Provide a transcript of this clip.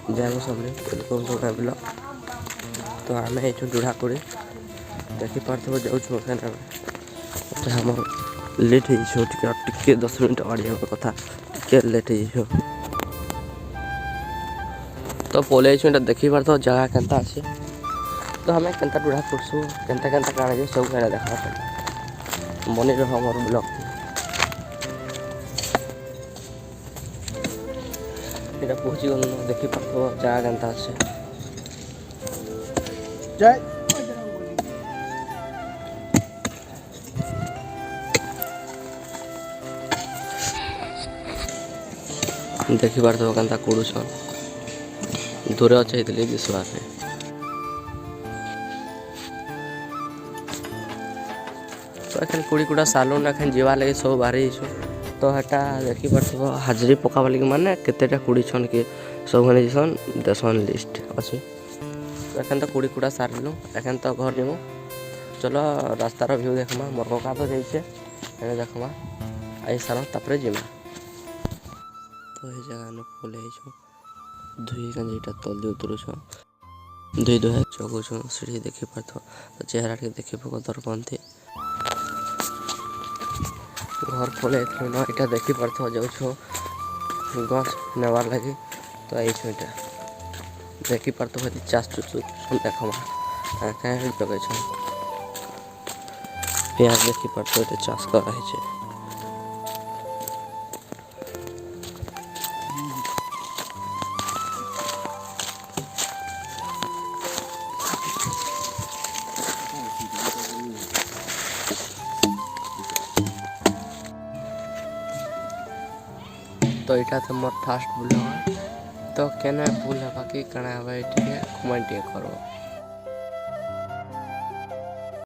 जय सबले welcome to my blog. तो आम ये डुढ़ाकुड़ी देखिपे जाऊँ आम लेट हो 10 मिनट आड़े कथा टे लेट हो तो पलि देखी पार जगह केन्ता अच्छे तो हमें केन्ता डुढ़ा करसु केन्ता केन्ता काण सब देखा बनी रह मोर ब्लॉग ये पहुँची गल देखी पार जगह केन्ता अच्छे देखी पार केन्ता कुड़ुछन दूर अच्छे दिशुआ तो एखन कुड़ी कुड़ा सालून एखन जीवा लगे सब बाहरी तो हेटा देखी पार हाजरी पकाबा लगे माने केतेटा कुड़ी छन के सब मैंने जीसन देसन लिस्ट अच्छे तो एखन तो कुड़ी कुड़ा सारू एखन तो घर जीमु चलो रास्तार व्यू देखमा मोर कका तो जाइए देखमा आई सारा तापर जीमा तो ये जगह ने पलि धुई गंजीटा तल दे उतरुछ धुई धुआ चगुछ सीढ़ी देखी पार तो चेहरा के देखी पक दर्पण थी घर पलि ना यहाँ देखी पार जाऊँ गछ नेबार लगे तो ये देखी पार चाष चुच देखमा कहीं जगह पेंयाज देखी पार चाष कराई तो यहाँ तो मोर फास्ट ब्लॉग तो केना भूल है बाकी कना कमेंट करो।